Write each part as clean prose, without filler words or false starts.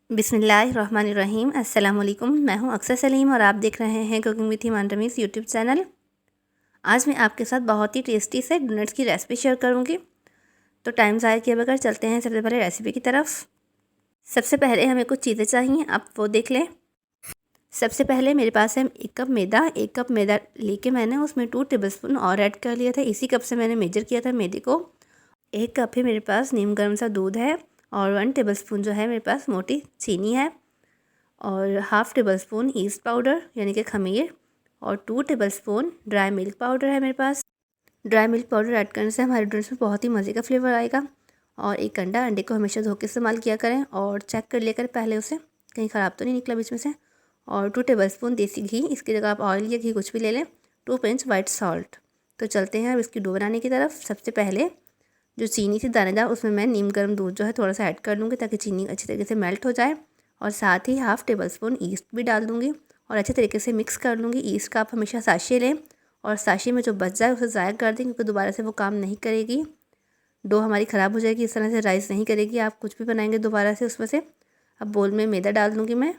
बिस्मिल्लाहिर्रहमानिर्रहीम। अस्सलाम वालेकुम। मैं हूं अक्सर सलीम और आप देख रहे हैं cooking with Iman Ramiz YouTube channel. आज मैं आपके साथ बहुत ही टेस्टी से डोनट्स की रेसिपी शेयर करूंगी। तो टाइम ज़ाया किए बगैर चलते हैं सबसे पहले रेसिपी की तरफ। सबसे पहले हमें कुछ चीज़ें चाहिए, आप वो देख लें। सबसे पहले मेरे पास है एक कप मैदा लेके मैंने उसमें 2 टेबलस्पून और ऐड कर लिया था। इसी कप से मैंने मेजर किया था मैदे को। 1 कप ही मेरे पास नीम गर्म सा दूध है और 1 टेबलस्पून जो है मेरे पास मोटी चीनी है और half table spoon east powder यानी कि खमीर और 2 टेबलस्पून ड्राई मिल्क पाउडर है मेरे पास। ड्राई मिल्क पाउडर ऐड करने से हमारे ड्रिंक्स में बहुत ही मज़े का फ्लेवर आएगा। और एक अंडे को हमेशा धो के इस्तेमाल किया करें और चेक कर लिया करें पहले उसे, कहीं ख़राब तो नहीं निकला बीच में से। और 2 टेबलस्पून देसी घी, इसकी जगह आप ऑयल या घी कुछ भी ले लें। 2 पिंच वाइट सॉल्ट। तो चलते हैं अब इसकी डो बनाने की तरफ। सबसे पहले जो चीनी थी दानेदार, उसमें मैं नीम गर्म दूध जो है थोड़ा सा ऐड कर लूँगी ताकि चीनी अच्छी तरीके से मेल्ट हो जाए। और साथ ही हाफ़ टेबल स्पून ईस्ट भी डाल दूँगी और अच्छे तरीके से मिक्स कर लूँगी। ईस्ट का आप हमेशा साशे लें और साशे में जो बच जाए उसे ज़ाया कर दें, क्योंकि दोबारा से वो काम नहीं करेगी। डो हमारी ख़राब हो जाएगी, इस तरह से राइस नहीं करेगी। आप कुछ भी बनाएंगे दोबारा से उसमें से। अब बोल में मैदा डाल दूँगी मैं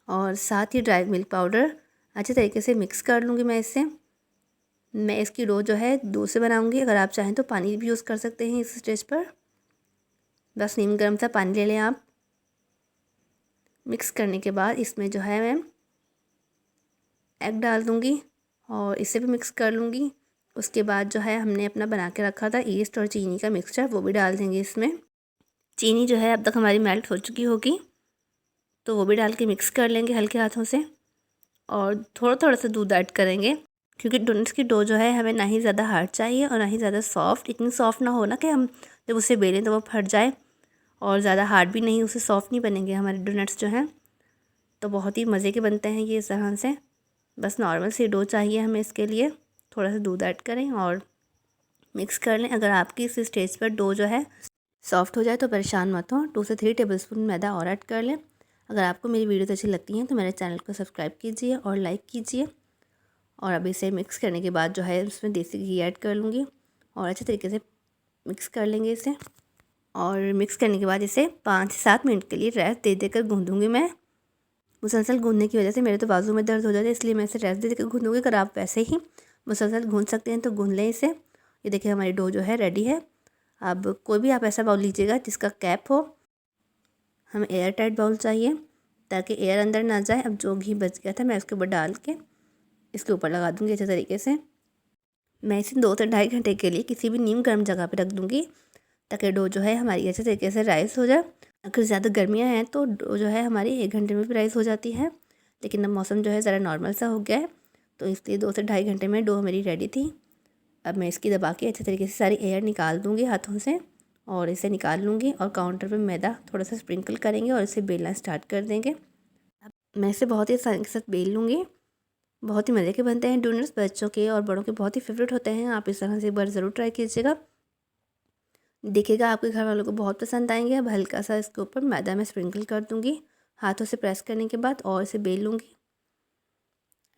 और साथ ही ड्राई मिल्क पाउडर अच्छे तरीके से मिक्स कर लूँगी मैं इससे। मैं इसकी डो जो है दूध से बनाऊँगी, अगर आप चाहें तो पानी भी यूज़ कर सकते हैं इस स्टेज पर। बस नीम गर्म सा पानी ले लें आप। मिक्स करने के बाद इसमें जो है मैं एग डाल दूँगी और इसे भी मिक्स कर लूँगी। उसके बाद जो है हमने अपना बना के रखा था ईस्ट और चीनी का मिक्सचर, वो भी डाल देंगे इसमें। चीनी जो है अब तक हमारी मेल्ट हो चुकी होगी, तो वो भी डाल के मिक्स कर लेंगे हल्के हाथों से। और थोड़ा थोड़ा सा दूध ऐड करेंगे, क्योंकि डोनट्स की डो जो है हमें ना ही ज़्यादा हार्ड चाहिए और ना ही ज़्यादा सॉफ्ट। इतनी सॉफ्ट ना हो ना कि हम जब उसे बेलें तो वो फट जाए, और ज़्यादा हार्ड भी नहीं, उससे सॉफ्ट नहीं बनेंगे हमारे डोनट्स जो हैं। तो बहुत ही मज़े के बनते हैं ये इस तरह से। बस नॉर्मल सी डो चाहिए हमें इसके लिए। थोड़ा सा दूध ऐड करें और मिक्स कर लें। अगर आपकी इस स्टेज पर डो जो है सॉफ्ट हो जाए तो परेशान मत हो, 2 से 3 टेबलस्पून मैदा और ऐड कर लें। अगर आपको मेरी वीडियोस अच्छी लगती हैं तो मेरे चैनल को सब्सक्राइब कीजिए और लाइक कीजिए। और अब इसे मिक्स करने के बाद जो है उसमें देसी घी ऐड कर लूँगी और अच्छे तरीके से मिक्स कर लेंगे इसे। और मिक्स करने के बाद इसे 5 से 7 मिनट के लिए रेस्ट दे देकर गूँधूँगी मैं। मुसलसल गूँधने की वजह से मेरे तो बाजू में दर्द हो जाता है, इसलिए मैं इसे रेस्ट दे देकर गूँधूँगी। अगर आप वैसे ही मुसलसल गूँध सकते हैं तो गूँध लें इसे। ये देखिए हमारी डो जो है रेडी है। अब कोई भी आप ऐसा बाउल लीजिएगा जिसका कैप हो। हमें एयर टाइट बाउल चाहिए ताकि एयर अंदर ना जाए। अब जो घी बच गया था मैं उसके ऊपर डाल के इसके ऊपर लगा दूँगी अच्छे तरीके से। मैं इसे 2 से ढाई घंटे के लिए किसी भी नीम गर्म जगह पर रख दूँगी ताकि डो जो है हमारी अच्छे तरीके से राइस हो जाए। अगर ज़्यादा गर्मियाँ हैं तो डो जो है हमारी 1 घंटे में भी राइस हो जाती है, लेकिन अब मौसम जो है ज़रा नॉर्मल सा हो गया है, तो इसलिए 2 से ढाई घंटे में डो मेरी रेडी थी। अब मैं इसकी दबा के अच्छे तरीके से सारी एयर निकाल दूँगी हाथों से और इसे निकाल लूँगी और काउंटर पे मैदा थोड़ा सा स्प्रिंकल करेंगे और इसे बेलना स्टार्ट कर देंगे। अब मैं इसे बहुत ही आसानी के साथ बेल लूँगी। बहुत ही मज़े के बनते हैं डोनट्स, बच्चों के और बड़ों के बहुत ही फेवरेट होते हैं। आप इस तरह से एक बार ज़रूर ट्राई कीजिएगा, देखिएगा आपके घर वालों को बहुत पसंद आएंगे। अब हल्का सा इसके ऊपर मैदा में स्प्रिंकल कर दूँगी हाथों से प्रेस करने के बाद और इसे बेल लूँगी।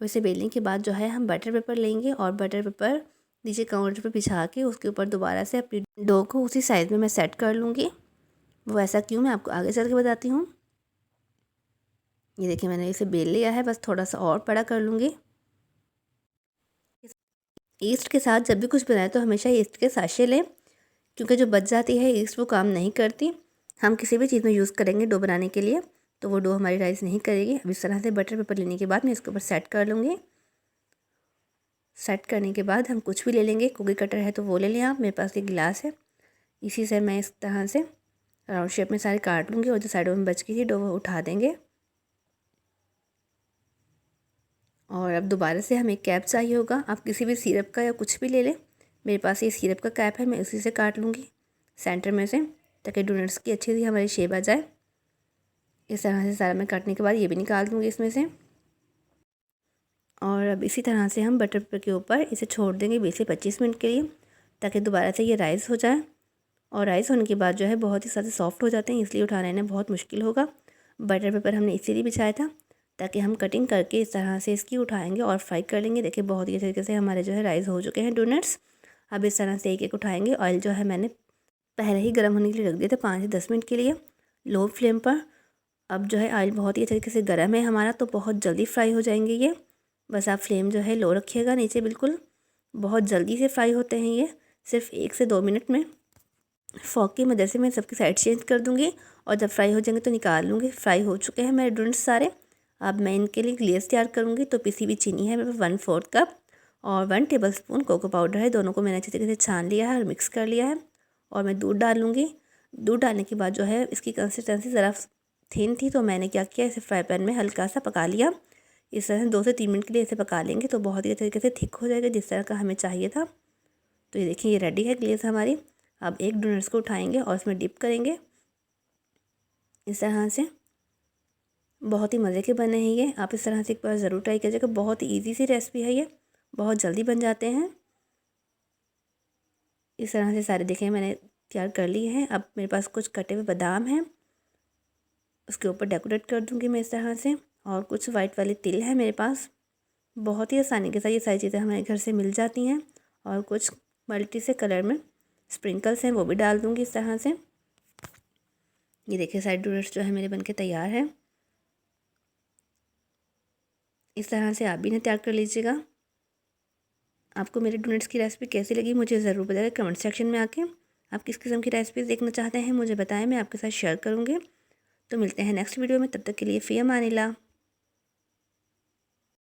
इसे बेलने के बाद जो है हम बटर पेपर लेंगे और बटर पेपर नीचे काउंटर पे बिछा के उसके ऊपर दोबारा से अपनी डो को उसी साइज़ में मैं सेट कर लूँगी। वो ऐसा क्यों, मैं आपको आगे चल के बताती हूँ। ये देखिए मैंने इसे बेल लिया है, बस थोड़ा सा और बड़ा कर लूँगी। ईस्ट के साथ जब भी कुछ बनाए तो हमेशा ईस्ट के साशे लें, क्योंकि जो बच जाती है ईस्ट वो काम नहीं करती। हम किसी भी चीज़ में यूज़ करेंगे डो बनाने के लिए तो वो डो हमारी राइस नहीं करेगी। अब इस तरह से बटर पेपर लेने के बाद मैं इसके ऊपर सेट कर लूँगी। सेट करने के बाद हम कुछ भी ले लेंगे, कुकी कटर है तो वो ले लें आप, मेरे पास ये गिलास है, इसी से मैं इस तरह से राउंड शेप में सारे काट लूँगी और जो साइडों में बच गई थी डो वो उठा देंगे। और अब दोबारा से हमें कैप चाहिए होगा, आप किसी भी सिरप का या कुछ भी ले लें। मेरे पास ये सिरप का कैप है, मैं उसी से काट लूँगी सेंटर में से, ताकि डोनट्स की अच्छी सी हमारी शेप आ जाए। इस तरह से सारा मैं काटने के बाद ये भी निकाल दूँगी इसमें से। और अब इसी तरह से हम बटर पेपर के ऊपर इसे छोड़ देंगे 20 से 25 मिनट के लिए, ताकि दोबारा से ये राइस हो जाए। और राइस होने के बाद जो है बहुत ही ज़्यादा सॉफ्ट हो जाते हैं, इसलिए उठाने में बहुत मुश्किल होगा। बटर पेपर हमने इसीलिए बिछाया था ताकि हम कटिंग करके इस तरह से इसकी उठाएंगे और फ्राई कर लेंगे। देखिए बहुत ही तरीके से हमारे जो है राइस हो चुके हैं डोनट्स। अब इस तरह से एक एक उठाएंगे। ऑयल जो है मैंने पहले ही गर्म होने के लिए रख दिया था 5 से 10 मिनट के लिए, लो फ्लेम पर। अब जो है ऑयल बहुत ही अच्छे तरीके से गर्म है हमारा, तो बहुत जल्दी फ्राई हो जाएंगे ये। बस आप फ्लेम जो है लो रखिएगा नीचे बिल्कुल। बहुत जल्दी से फ्राई होते हैं ये, सिर्फ 1 से 2 मिनट में। फॉक की मदद से मैं सबकी साइड चेंज कर दूँगी और जब फ्राई हो जाएंगे तो निकाल लूँगी। फ्राई हो चुके हैं मेरे डोनट्स सारे। अब मैं इनके लिए ग्लेज़ तैयार करूँगी। तो पिसी हुई चीनी है मेरे पास 1/4 कप और 1 टेबलस्पून कोको पाउडर है। दोनों को मैंने अच्छे तरीके से छान लिया है और मिक्स कर लिया है। और मैं दूध डाल लूँगी। दूध डालने के बाद जो है इसकी कंसिस्टेंसी ज़रा थिन थी, तो मैंने क्या किया, इसे फ्राई पैन में हल्का सा पका लिया। इस तरह से 2 से 3 मिनट के लिए इसे पका लेंगे तो बहुत ही अच्छे तरीके से थिक हो जाएगा, जिस तरह का हमें चाहिए था। तो ये देखिए ये रेडी है ग्लेज़ हमारी। अब एक डोनट्स को उठाएंगे और उसमें डिप करेंगे इस तरह से। बहुत ही मज़े के बने हैं ये, आप इस तरह से एक बार ज़रूर ट्राई कीजिएगा। बहुत ही ईजी सी रेसिपी है ये, बहुत जल्दी बन जाते हैं। इस तरह से सारे देखें मैंने तैयार कर लिए हैं। अब मेरे पास कुछ कटे हुए बादाम हैं, उसके ऊपर डेकोरेट कर दूँगी मैं इस तरह से। और कुछ वाइट वाले तिल है मेरे पास। बहुत ही आसानी के साथ ये सारी चीज़ें हमारे घर से मिल जाती हैं। और कुछ मल्टी से कलर में स्प्रिंकल्स हैं, वो भी डाल दूँगी इस तरह से। ये देखिए सारे डोनट्स जो है मेरे बनके तैयार हैं। इस तरह से आप भी इन्हें तैयार कर लीजिएगा। आपको मेरे डोनट्स की रेसिपी कैसी लगी मुझे ज़रूर बताइए कमेंट सेक्शन में आके। आप किस किस्म की रेसिपीज़ देखना चाहते हैं मुझे बताएं, मैं आपके साथ शेयर करूँगी। तो मिलते हैं नेक्स्ट वीडियो में, तब तक के लिए फ़ी अमान अल्लाह।